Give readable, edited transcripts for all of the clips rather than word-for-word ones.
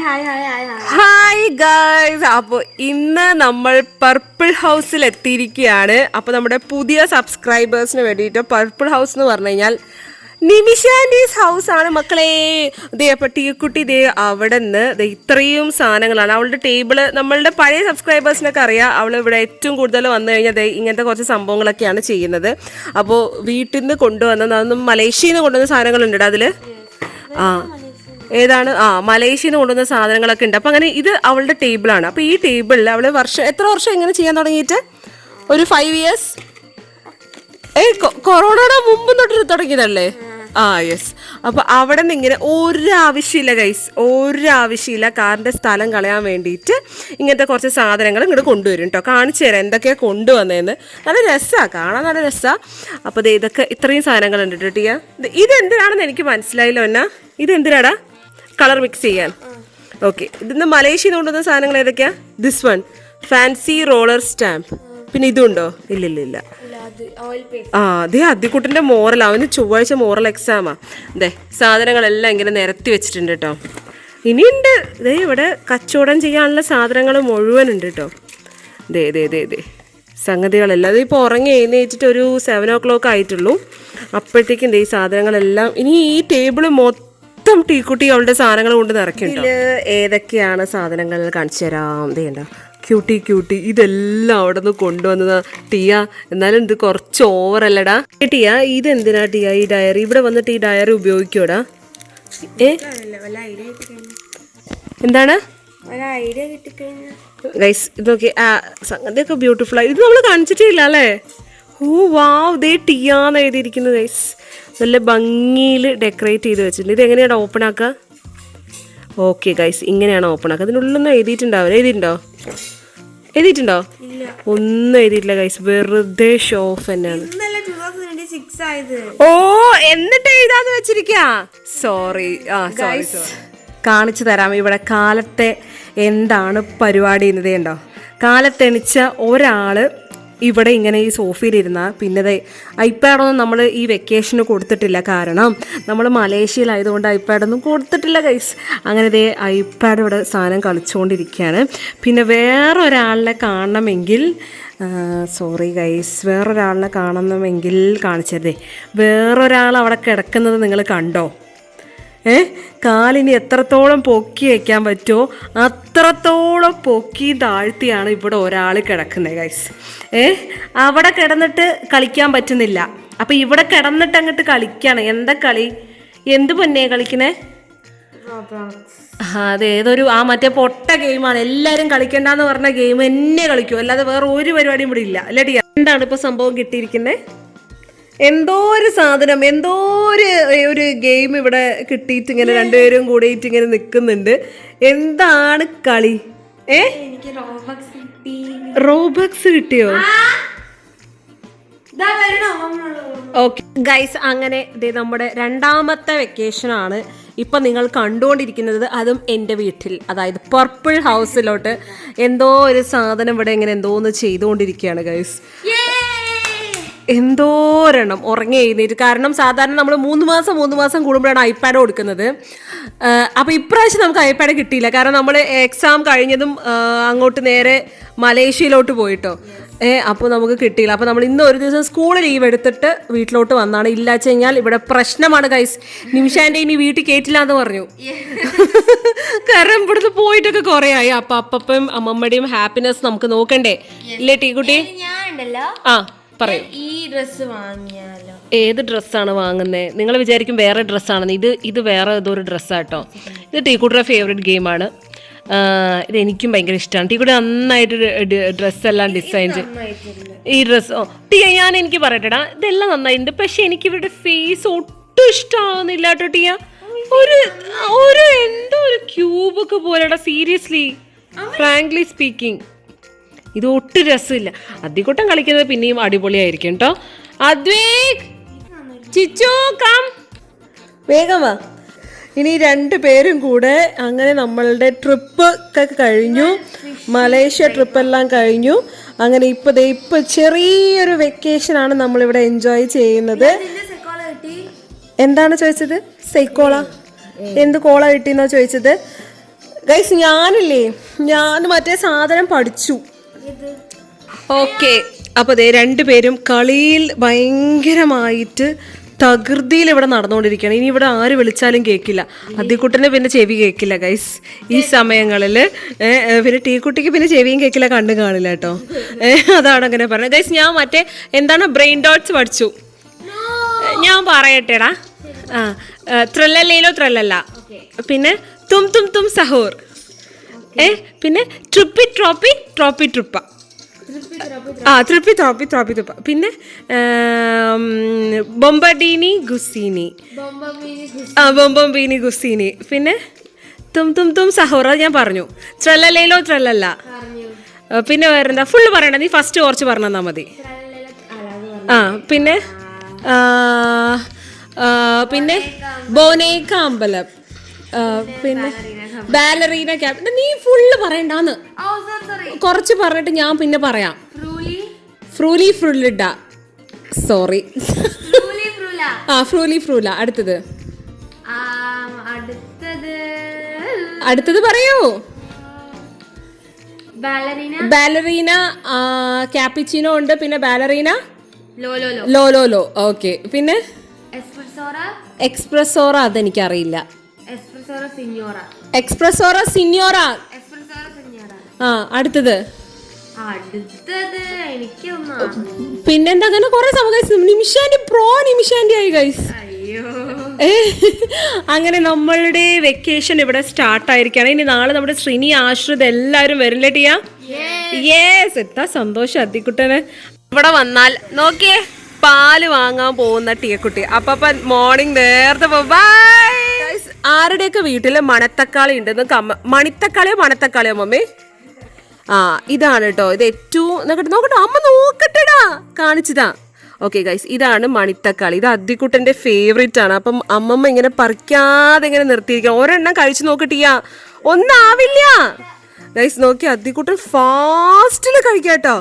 Hi guys, അപ്പോൾ ഇന്ന് നമ്മൾ പർപ്പിൾ ഹൗസിൽ എത്തിയിരിക്കുകയാണ്. അപ്പോൾ നമ്മുടെ പുതിയ സബ്സ്ക്രൈബേഴ്സിന് വേണ്ടിയിട്ട് പർപ്പിൾ ഹൗസ് എന്ന് പറഞ്ഞു കഴിഞ്ഞാൽ നിമിഷ ആൻറ്റീസ് ഹൗസ് ആണ് മക്കളെ. ദേ അപ്പോൾ ടീക്കുട്ടി ദേ അവിടെ നിന്ന് ഇത്രയും സാധനങ്ങളാണ്. അവളുടെ ടേബിള് നമ്മളുടെ പഴയ സബ്സ്ക്രൈബേഴ്സിനൊക്കെ അറിയാം. അവൾ ഇവിടെ ഏറ്റവും കൂടുതൽ വന്നു കഴിഞ്ഞാൽ ഇങ്ങനത്തെ കുറച്ച് സംഭവങ്ങളൊക്കെയാണ് ചെയ്യുന്നത്. അപ്പോൾ വീട്ടിൽ നിന്ന് കൊണ്ടുവന്ന മലേഷ്യയിൽ നിന്ന് കൊണ്ടുവന്ന സാധനങ്ങളുണ്ട് അതിൽ. ഏതാണ് മലേഷ്യയിൽ നിന്ന് കൊണ്ടുവന്ന സാധനങ്ങളൊക്കെ ഉണ്ട്. അപ്പം അങ്ങനെ ഇത് അവളുടെ ടേബിളാണ്. അപ്പോൾ ഈ ടേബിളിൽ അവൾ എത്ര വർഷം ഇങ്ങനെ ചെയ്യാൻ തുടങ്ങിയിട്ട്? ഒരു 5 years. കൊറോണയുടെ മുമ്പ് തൊട്ട് തുടങ്ങിയതല്ലേ? യെസ്. അപ്പോൾ അവിടെ നിന്ന് ഇങ്ങനെ ഒരാവശ്യമില്ല ഗൈസ്, ഒരാവശ്യമില്ല. കാറിൻ്റെ സ്ഥലം കളയാൻ വേണ്ടിയിട്ട് ഇങ്ങനത്തെ കുറച്ച് സാധനങ്ങൾ ഇങ്ങോട്ട് കൊണ്ടുവരും കേട്ടോ. കാണിച്ചു തരാം എന്തൊക്കെയാണ് കൊണ്ടുവന്നതെന്ന്. നല്ല രസമാണ്, കാണാൻ നല്ല രസമാണ്. അപ്പോൾ ഇതൊക്കെ ഇത്രയും സാധനങ്ങളുണ്ട് കേട്ടോ ടിയ. ഇതെന്തിനാണെന്ന് എനിക്ക് മനസ്സിലായില്ലോ എന്നാ. ഇതെന്തിനാടാ? കളർ മിക്സ് ചെയ്യാൻ. ഓക്കെ, ഇതിന്ന് മലേഷ്യയിൽ കൊണ്ടുവന്ന സാധനങ്ങൾ ഏതൊക്കെയാ? This one fancy roller stamp. പിന്നെ ഇതുണ്ടോ? ഇല്ലില്ല. അതെ അദ്ദിക്കുട്ടിൻ്റെ മോറൽ, അവന് ചൊവ്വാഴ്ച മോറൽ എക്സാമാ. അതെ സാധനങ്ങളെല്ലാം ഇങ്ങനെ നിരത്തി വെച്ചിട്ടുണ്ട് കേട്ടോ. ഇനിയുണ്ട് ദേ ഇവിടെ കച്ചവടം ചെയ്യാനുള്ള സാധനങ്ങൾ മുഴുവനുണ്ട് കേട്ടോ. ദേ സംഗതികളെല്ലാം. അത് ഇപ്പോൾ ഉറങ്ങി എഴുന്നേറ്റിട്ട് ഒരു 7 o'clock ആയിട്ടുള്ളൂ. അപ്പോഴത്തേക്കും ഈ സാധനങ്ങളെല്ലാം ഇനി ഈ ടേബിള് മൊത്തം ടീക്കുട്ടി അവളുടെ സാധനങ്ങൾ കൊണ്ട് നിറയ്ക്കുന്നുണ്ട്. ഏതൊക്കെയാണ് സാധനങ്ങൾ കാണിച്ചു തരാം. ഇതേണ്ട ക്യൂട്ടി ഇതെല്ലാം അവിടെ നിന്ന് കൊണ്ടുവന്നതാ ടിയ. എന്നാലും ഇത് കുറച്ച് ഓവറല്ലടാ ടിയ. ഇതെന്തിനാ ടിയ ഈ ഡയറി? ഇവിടെ വന്നിട്ട് ഈ ഡയറി ഉപയോഗിക്കൂടാ? എന്താണ് ഗൈസ് ഇതൊക്കെ സംഗതിയൊക്കെ ബ്യൂട്ടിഫുൾ ആയി. ഇത് നമ്മൾ കാണിച്ചിട്ടേ ഇല്ല അല്ലേ? ഓ വാവ്, ദേ ടിയാന്ന് എഴുതിയിരിക്കുന്നത് ഗൈസ്. നല്ല ഭംഗിയിൽ ഡെക്കറേറ്റ് ചെയ്ത് വെച്ചിട്ടുണ്ട്. ഇത് എങ്ങനെയാണ് ഓപ്പൺ ആക്കുക? ഓക്കെ ഗൈസ്, ഇങ്ങനെയാണ് ഓപ്പൺ ആക്കുക. അതിനുള്ളിലൊന്നും എഴുതിയിട്ടുണ്ടോ? ഒന്നും എഴുതിയിട്ടില്ല ഗൈസ്, വെറുതെ ഷോ ഓഫ് തന്നെയാണ്. ഓ എന്നിട്ട് എഴുതാന്ന് വെച്ചിരിക്ക. സോറി. കാണിച്ചു തരാം ഇവിടെ കാലത്തെ എന്താണ് പരിപാടി എന്നത്. ഉണ്ടോ? കാലത്തെണിച്ച ഒരാള് ഇവിടെ ഇങ്ങനെ ഈ സോഫയിലിരുന്ന പിന്നെ ഐപാഡൊന്നും നമ്മൾ ഈ വെക്കേഷന് കൊടുത്തിട്ടില്ല. കാരണം നമ്മൾ മലേഷ്യയിലായതുകൊണ്ട് ഐപാഡൊന്നും കൊടുത്തിട്ടില്ല ഗൈസ്. അങ്ങനെ ഐപാഡ് ഇവിടെ സാധനം കളിച്ചുകൊണ്ടിരിക്കുകയാണ്. പിന്നെ വേറൊരാളിനെ കാണണമെങ്കിൽ കാണിച്ചതേ. വേറൊരാൾ അവിടെ കിടക്കുന്നത് നിങ്ങൾ കണ്ടോ? കാലിനി എത്രത്തോളം പൊക്കി വയ്ക്കാൻ പറ്റുമോ അത്രത്തോളം പൊക്കി താഴ്ത്തിയാണ് ഇവിടെ ഒരാൾ കിടക്കുന്നത് ഗൈസ്. അവിടെ കിടന്നിട്ട് കളിക്കാൻ പറ്റുന്നില്ല. അപ്പം ഇവിടെ കിടന്നിട്ട് അങ്ങോട്ട് കളിക്കുകയാണ്. എന്താ കളി? എന്ത് പൊന്നെ കളിക്കണേ? അതേതൊരു മറ്റേ പൊട്ട ഗെയിമാണ്. എല്ലാവരും കളിക്കണ്ടെന്ന് പറഞ്ഞ ഗെയിം എന്നെ കളിക്കും, അല്ലാതെ വേറെ ഒരു പരിപാടിയും ഇവിടെ ഇല്ല അല്ലേ ടിയ? എന്താണ് ഇപ്പോൾ സംഭവം കിട്ടിയിരിക്കുന്നത്? എന്തോ ഒരു സാധനം, എന്തോ ഒരു ഗെയിം ഇവിടെ കിട്ടിയിട്ട് ഇങ്ങനെ രണ്ടുപേരും കൂടിയിട്ട് ഇങ്ങനെ നിൽക്കുന്നുണ്ട്. എന്താണ് കളി? റോബക്സ് കിട്ടിയോ? ഓക്കെ ഗൈസ്, അങ്ങനെ നമ്മുടെ 2ാമത്തെ വെക്കേഷനാണ് ഇപ്പം നിങ്ങൾ കണ്ടുകൊണ്ടിരിക്കുന്നത്. അതും എൻ്റെ വീട്ടിൽ, അതായത് പർപ്പിൾ ഹൗസിലോട്ട് എന്തോ ഒരു സാധനം ഇവിടെ ഇങ്ങനെ എന്തോന്ന് ചെയ്തുകൊണ്ടിരിക്കുകയാണ് ഗൈസ്. എന്തോരെണ്ണം ഉറങ്ങി എഴുന്നേറ്റ്. കാരണം സാധാരണ നമ്മൾ 3 മാസം കൂടുമ്പോഴാണ് ഐപാഡ് കൊടുക്കുന്നത്. അപ്പോൾ ഇപ്രാവശ്യം നമുക്ക് ഐപാഡ് കിട്ടിയില്ല. കാരണം നമ്മൾ എക്സാം കഴിഞ്ഞതും അങ്ങോട്ട് നേരെ മലേഷ്യയിലോട്ട് പോയിട്ടോ. അപ്പോൾ നമുക്ക് കിട്ടിയില്ല. അപ്പോൾ നമ്മൾ ഇന്ന് ഒരു ദിവസം സ്കൂൾ ലീവ് എടുത്തിട്ട് വീട്ടിലോട്ട് വന്നാണ്. ഇല്ലാച്ചു കഴിഞ്ഞാൽ ഇവിടെ പ്രശ്നമാണ് ഗൈസ്. നിമിഷാൻ്റെ ഇനി വീട്ടിൽ കയറ്റില്ല എന്ന് പറഞ്ഞു. കാരണം ഇവിടുന്ന് പോയിട്ടൊക്കെ കുറേ ആയി. അപ്പം അപ്പയും അമ്മമ്മയുടെയും ഹാപ്പിനെസ് നമുക്ക് നോക്കണ്ടേ ഇല്ലേ ടീക്കുട്ടി? പറയൂ. ഈ ഡ്രസ്സ് വാങ്ങിയാലോ? ഏത് ഡ്രസ്സാണ് വാങ്ങുന്നത്? നിങ്ങൾ വിചാരിക്കും വേറെ ഡ്രസ്സാണെന്ന്. ഇത് വേറെ ഏതൊരു ഡ്രസ്സാട്ടോ. ഇത് ടീക്കുട്ടിയുടെ ഫേവറേറ്റ് ഗെയിമാണ്. ഇതെനിക്കും ഭയങ്കര ഇഷ്ടമാണ്. ടീക്കുട്ടി നന്നായിട്ട് ഡ്രസ്സെല്ലാം ഡിസൈൻ ഈ ഡ്രസ്സ് ടിയ എനിക്ക് പറയട്ടെടാ, ഇതെല്ലാം നന്നായിട്ടുണ്ട്. പക്ഷെ എനിക്ക് ഇവരുടെ ഫേസ് ഒട്ടും ഇഷ്ടമാവുന്നില്ല കേട്ടോ ടിയ. ഒരു എന്തോ ഒരു ക്യൂബൊക്കെ പോലെടാ. സീരിയസ്ലി, ഫ്രാങ്ക്ലി സ്പീക്കിംഗ് ഇത് ഒട്ടും രസമില്ല. അധികൂട്ടം കളിക്കുന്നത് പിന്നെയും അടിപൊളിയായിരിക്കും കേട്ടോ. അദ്വൈക്, ചിച്ചു കം, വേഗം വാ. ഇനി 2 പേരും കൂടെ അങ്ങനെ നമ്മളുടെ ട്രിപ്പ് ഒക്കെ കഴിഞ്ഞു. മലേഷ്യ ട്രിപ്പെല്ലാം കഴിഞ്ഞു. അങ്ങനെ ഇപ്പൊ ചെറിയൊരു വെക്കേഷനാണ് നമ്മളിവിടെ എൻജോയ് ചെയ്യുന്നത്. എന്താണ് ചോദിച്ചത്? സൈക്കോള? എന്ത് കോള കിട്ടിയെന്നോ ചോദിച്ചത്? ഗൈസ് ഞാൻ മറ്റേ സാധനം പഠിച്ചു. ഓക്കെ, അപ്പൊ ദേ രണ്ടുപേരും കളിയിൽ ഭയങ്കരമായിട്ട് തകൃതിയിൽ ഇവിടെ നടന്നുകൊണ്ടിരിക്കുകയാണ്. ഇനി ഇവിടെ ആര് വിളിച്ചാലും കേൾക്കില്ല. അദ്ദിക്കുട്ടന് പിന്നെ ചെവി കേൾക്കില്ല ഗൈസ് ഈ സമയങ്ങളിൽ. പിന്നെ ടീക്കുട്ടിക്ക് പിന്നെ ചെവിയും കേൾക്കില്ല, കണ്ണും കാണില്ല കേട്ടോ. അതാണ് അങ്ങനെ പറഞ്ഞത് ഗൈസ്. ഞാൻ മറ്റേ എന്താണ് ബ്രെയിൻ ഡോട്ട്സ് പഠിച്ചു. ഞാൻ പറയട്ടെടാ. ത്രല്ലല്ലോ ത്രല്ലല്ല, പിന്നെ തും തും തും സഹൂർ, പിന്നെ ട്രിപ്പി ട്രോപ്പി ട്രോപ്പി ട്രിപ്പ, ട്രിപ്പി ട്രോപ്പി ട്രോപ്പി ട്രിപ്പ, പിന്നെ ബൊമ്പഡീനി ഗുസീനി, ബൊമ്പംബീനി ഗുസീനി, പിന്നെ തും തും തും സഹൂർ അത് ഞാൻ പറഞ്ഞു. ത്രല്ലല്ലോ ത്രല്ലല്ല, പിന്നെ വേറെന്താ ഫുള്ള് പറയണ്ട, നീ ഫസ്റ്റ് കുറച്ച് പറഞ്ഞു തന്നാൽ മതി. പിന്നെ പിന്നെ ബോനേക്ക അമ്പലം, പിന്നെ ബാലറീന ക്യാമ്പ്. നീ ഫുള്ള് പറയണ്ടാന്ന്, കുറച്ച് പറഞ്ഞിട്ട് ഞാൻ പിന്നെ പറയാം. ഫ്രൂലി ഫ്രൂലിഡ, സോറി, ഫ്രൂലി ഫ്രൂല. അടുത്തത് പറയൂ. ബാലറീന ക്യാപ്പിച്ചിനോ ഉണ്ട്, പിന്നെ ബാലറീന ലോ ലോ ലോ. ഓക്കെ, പിന്നെ എക്സ്പ്രസോറ അതെനിക്കറിയില്ല. എക്സ്പ്രസോറ സിഞ്ഞോറ. അടുത്തത് പിന്നെന്താ അങ്ങനെ കുറെ സമയം. നിമിഷാന്റെ ആയി ഗൈസ്. അങ്ങനെ നമ്മളുടെ വെക്കേഷൻ ഇവിടെ സ്റ്റാർട്ട് ആയിരിക്കുകയാണ്. ഇനി നാളെ നമ്മുടെ ശ്രീനി ആശ്രിത് എല്ലാവരും വരില്ലേ ടിയാ? യെസ്, എത്താ സന്തോഷം അദ്ദിക്കുട്ടന്. ഇവിടെ വന്നാൽ നോക്കിയേ, പാല് വാങ്ങാൻ പോകുന്ന ടീക്കുട്ടി. അപ്പൊ മോർണിംഗ് നേരത്തെ ബൈ. ആരുടെയൊക്കെ വീട്ടില് മണത്തക്കാളി ഉണ്ടെന്ന് മണത്തക്കാളിയോ മമ്മി? ഇതാണ് കേട്ടോ. ഇത് ഏറ്റവും നോക്കട്ടെ അമ്മ നോക്കട്ടെടാ, കാണിച്ചതാ. ഓക്കെ ഗൈസ്, ഇതാണ് മണിത്തക്കാളി. ഇത് അദ്ദിക്കുട്ടന്റെ ഫേവറേറ്റ് ആണ്. അപ്പം അമ്മമ്മ ഇങ്ങനെ പറിക്കാതെ ഇങ്ങനെ നിർത്തിയിരിക്കണം. ഒരെണ്ണം കഴിച്ചു നോക്കട്ടിയാ, ഒന്നാവില്ല ഗൈസ്. നോക്കി അദ്ദിക്കുട്ടൻ ഫാസ്റ്റില് കഴിക്കാട്ടോ.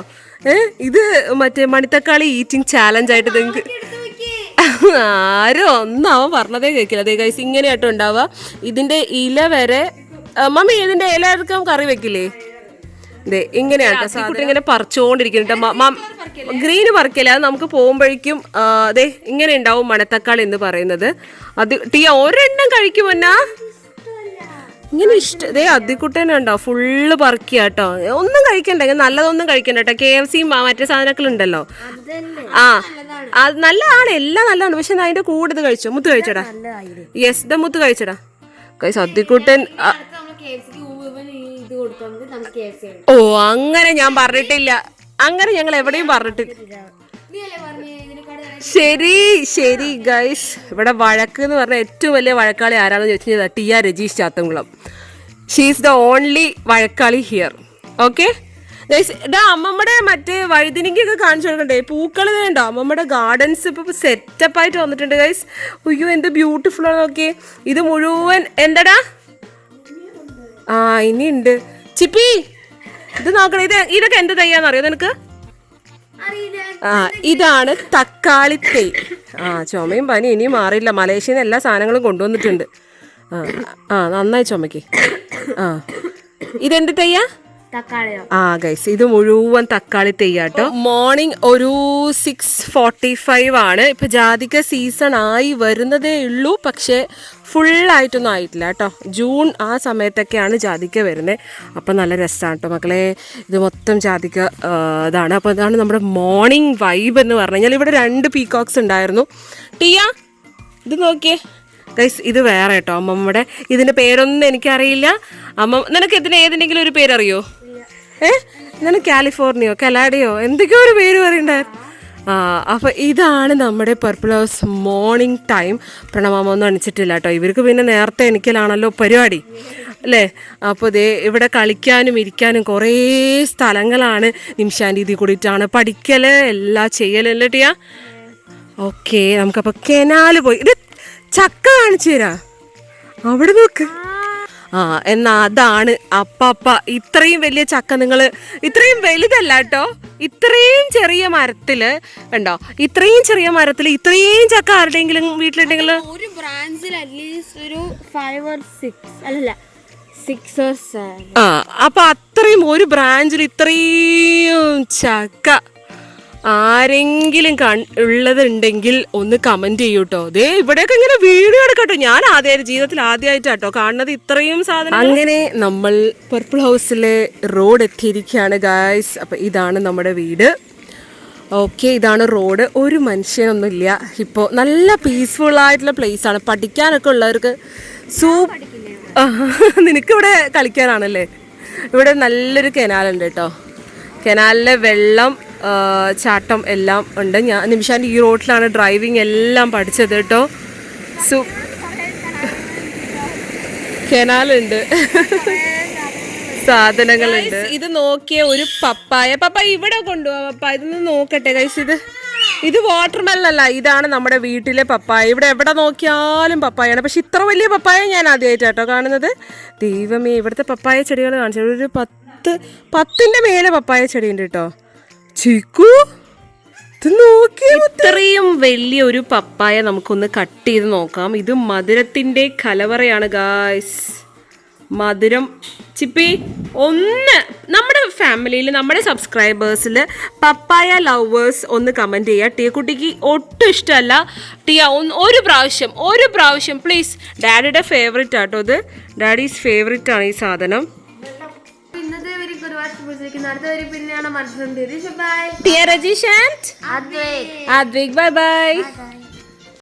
ഇത് മറ്റേ മണിത്തക്കാളി ഈറ്റിംഗ് ചാലഞ്ച് ആയിട്ട് നിങ്ങൾക്ക് ആരും ഒന്നും അവൻ പറഞ്ഞതേ കേൾക്കില്ല. അതേ ഗൈസ്, ഇങ്ങനെയാട്ടോ ഉണ്ടാവുക. ഇതിന്റെ ഇല വരെ മമ്മി ഇതിന്റെ ഇല എടുക്കാൻ കറി വെക്കില്ലേ? ഇതേ ഇങ്ങനെയാട്ടോ. കുട്ടി ഇങ്ങനെ പറിച്ചുകൊണ്ടിരിക്കുന്നുണ്ട്. ഗ്രീന് പറിക്കല, അത് നമുക്ക് പോകുമ്പോഴേക്കും അതെ ഇങ്ങനെ ഉണ്ടാവും മണത്തക്കാളി എന്ന് പറയുന്നത്. അത് ടീ ഒരെണ്ണം കഴിക്കുമെന്നാ ഇങ്ങനെ ഇഷ്ടം. ദേ അദ്ദിക്കുട്ടനുണ്ടോ ഫുള്ള് പറിക്കുക കേട്ടോ. ഒന്നും കഴിക്കണ്ട, നല്ലതൊന്നും കഴിക്കണ്ട കേട്ടോ. KFC മറ്റേ സാധനങ്ങൾ ഉണ്ടല്ലോ, അത് നല്ലതാണ്, എല്ലാം നല്ലതാണ്. പക്ഷെ അതിന്റെ കൂടെ ഇത് കഴിച്ചോ? മുത്ത് കഴിച്ചടാ. യെസ്, ദ മുത്ത് കഴിച്ചടാ ഗൈസ്. അദ്ദിക്കുട്ടൻ ഓ അങ്ങനെ ഞാൻ പറഞ്ഞിട്ടില്ല, അങ്ങനെ ഞങ്ങൾ എവിടെയും പറഞ്ഞിട്ടില്ല. ശരി ഗൈസ്, ഇവിടെ വഴക്ക് എന്ന് പറഞ്ഞാൽ ഏറ്റവും വലിയ വഴക്കാളി ആരാണെന്ന് ചോദിച്ചാൽ Tia Rajeesh Chathamkulam. She's the only വഴക്കാളി ഹിയർ. ഓക്കെ ഗൈസ്, ഇതാ അമ്മമ്മയുടെ മറ്റേ വഴുതിനിക്കൊക്കെ കാണിച്ചു കൊടുക്കണ്ടേ? പൂക്കൾ വേണ്ടോ? അമ്മമ്മയുടെ ഗാർഡൻസ് ഇപ്പൊ സെറ്റപ്പ് ആയിട്ട് വന്നിട്ടുണ്ട് ഗൈസ്. അയ്യോ എന്ത് ബ്യൂട്ടിഫുൾ ആണ്. നോക്കി, ഇത് മുഴുവൻ എന്താടാ? ഇനിയുണ്ട് ചിപ്പി, ഇത് നോക്കണേ. ഇതൊക്കെ എന്ത് തയ്യാന്നറിയോ നിനക്ക്? ഇതാണ് തക്കാളി തൈ. ചുമയും പനി ഇനിയും മാറിയില്ല. മലേഷ്യയിൽ നിന്ന് എല്ലാ സാധനങ്ങളും കൊണ്ടുവന്നിട്ടുണ്ട്. നന്നായി ചുമക്ക്. ഇതെന്ത് തയ്യാ? ഗൈസ്, ഇത് മുഴുവൻ തക്കാളി തയ്യാട്ടോ. മോർണിംഗ് ഒരു 6:45 ആണ്. ഇപ്പൊ ജാതിക്ക സീസൺ ആയി വരുന്നതേ ഉള്ളൂ, പക്ഷെ ഫുള്ളായിട്ടൊന്നും ആയിട്ടില്ല കേട്ടോ. ജൂൺ ആ സമയത്തൊക്കെയാണ് ജാതിക്ക വരുന്നത്. അപ്പം നല്ല രസമാണ് കേട്ടോ മക്കളെ. ഇത് മൊത്തം ജാതിക്ക ഇതാണ്. അപ്പോൾ ഇതാണ് നമ്മുടെ മോർണിംഗ് വൈബ് എന്ന് പറഞ്ഞു കഴിഞ്ഞാൽ. ഇവിടെ 2 പീകോക്സ് ഉണ്ടായിരുന്നു. ടിയ ഇത് നോക്കിയേ ഗൈസ്, ഇത് വേറെ കേട്ടോ അമ്മമ്മയുടെ. ഇതിൻ്റെ പേരൊന്നും എനിക്കറിയില്ല. നിനക്ക് ഇതിന് ഏതിനെങ്കിലും ഒരു പേരറിയോ? നിനക്ക് കാലിഫോർണിയോ കലാഡിയോ എന്തൊക്കെയോ ഒരു പേര് പറയണ്ടായിരുന്നു. അപ്പോൾ ഇതാണ് നമ്മുടെ പർപ്പിൾ ഹൗസ് മോർണിംഗ് ടൈം. പ്രണമാമൊന്നും അണിച്ചിട്ടില്ല കേട്ടോ. ഇവർക്ക് പിന്നെ നേരത്തെ എണിക്കലാണല്ലോ പരിപാടി അല്ലേ. അപ്പോൾ ദേ ഇവിടെ കളിക്കാനും ഇരിക്കാനും കുറേ സ്ഥലങ്ങളാണ്. നിമിഷാൻ്റെ ഇതിൽ കൂടിയിട്ടാണ് പഠിക്കൽ എല്ലാം ചെയ്യലല്ലേ ടിയ. ഓക്കെ, നമുക്കപ്പോൾ കെനാല് പോയി. ഇത് ചക്ക കാണിച്ചു തരാ, അവിടെ നോക്ക്. എന്നാ അതാണ് അപ്പ. ഇത്രയും വലിയ ചക്ക നിങ്ങൾ ഇത്രയും വലുതല്ല കേട്ടോ. ഇത്രയും ചെറിയ മരത്തില് കണ്ടോ, ഇത്രയും ചെറിയ മരത്തിൽ ഇത്രയും ചക്ക ആരുടെയെങ്കിലും വീട്ടിലുണ്ടെങ്കിൽ ഒരു ബ്രാഞ്ചിൽ അറ്റ്ലീസ്റ്റ് ഒരു 5 or 6 അല്ലല്ല 6 or 7. ആ അപ്പൊ അത്രയും ഒരു ബ്രാഞ്ചിൽ ഇത്രയും ചക്ക ആരെങ്കിലും ഉള്ളതുണ്ടെങ്കിൽ ഒന്ന് കമന്റ് ചെയ്യൂട്ടോ. ദേ ഇവിടെയൊക്കെ ഇങ്ങനെ വീഡിയോ എടുക്കട്ടോ. ഞാൻ ജീവിതത്തിൽ ആദ്യമായിട്ടാട്ടോ കാണുന്നത് ഇത്രയും സാധനം. അങ്ങനെ നമ്മൾ പർപ്പിൾ ഹൗസിലെ റോഡ് എത്തിയിരിക്കുകയാണ് ഗായ്സ്. അപ്പൊ ഇതാണ് നമ്മുടെ വീട്. ഓക്കെ, ഇതാണ് റോഡ്. ഒരു മനുഷ്യനൊന്നുമില്ല ഇപ്പോൾ. നല്ല പീസ്ഫുൾ ആയിട്ടുള്ള പ്ലേസ് ആണ്. പഠിക്കാനൊക്കെ ഉള്ളവർക്ക് നിനക്കിവിടെ കളിക്കാനാണല്ലേ. ഇവിടെ നല്ലൊരു കനാലുണ്ട് കേട്ടോ. കനാലിലെ വെള്ളം, ചാട്ടം എല്ലാം ഉണ്ട്. ഞാൻ നിമിഷാൻ്റെ ഈ റോഡിലാണ് ഡ്രൈവിംഗ് എല്ലാം പഠിച്ചത് കേട്ടോ. കനാലുണ്ട്, സാധനങ്ങളുണ്ട്. ഇത് നോക്കിയ ഒരു പപ്പായ ഇവിടെ കൊണ്ടുപോവാ. പപ്പായ ഇതൊന്ന് നോക്കട്ടെ ഗൈസ്. ഇത് വാട്ടർമെലൺ അല്ല, ഇതാണ് നമ്മുടെ വീട്ടിലെ പപ്പായ. ഇവിടെ എവിടെ നോക്കിയാലും പപ്പായാണ്. പക്ഷെ ഇത്ര വലിയ പപ്പായ ഞാൻ ആദ്യമായിട്ടാട്ടോ കാണുന്നത്. ദൈവമേ, ഇവിടുത്തെ പപ്പായ ചെടികൾ കാണിച്ചു. ഒരു 10 മേലെ പപ്പായ ചെടിയുണ്ട് കേട്ടോ. ചിക്കു, ഇത്രയും വലിയ ഒരു പപ്പായ നമുക്കൊന്ന് കട്ട് ചെയ്ത് നോക്കാം. ഇത് മധുരത്തിന്റെ കലവറയാണ് ഗായ്സ്. മധുരം. ചിപ്പി, ഒന്ന് നമ്മുടെ ഫാമിലിയിൽ, നമ്മുടെ സബ്സ്ക്രൈബേഴ്സിൽ പപ്പായ ലവേഴ്സ് ഒന്ന് കമൻറ്റ് ചെയ്യുക. ടിയക്കുട്ടിക്ക് ഒട്ടും ഇഷ്ടമല്ല. ടിയ ഒരു പ്രാവശ്യം പ്ലീസ്. ഡാഡിയുടെ ഫേവറേറ്റ് ആട്ടോ ഇത്. ഡാഡീസ് ഫേവറേറ്റ് ആണ് ഈ സാധനം. ഇന്നത്തെ വരെയും ഒരുപാട് അടുത്ത വരെ പിന്നെയാണ് മനസ്സിലുണ്ട്. Tia, Rajeesh and Advik. Advik, bye bye.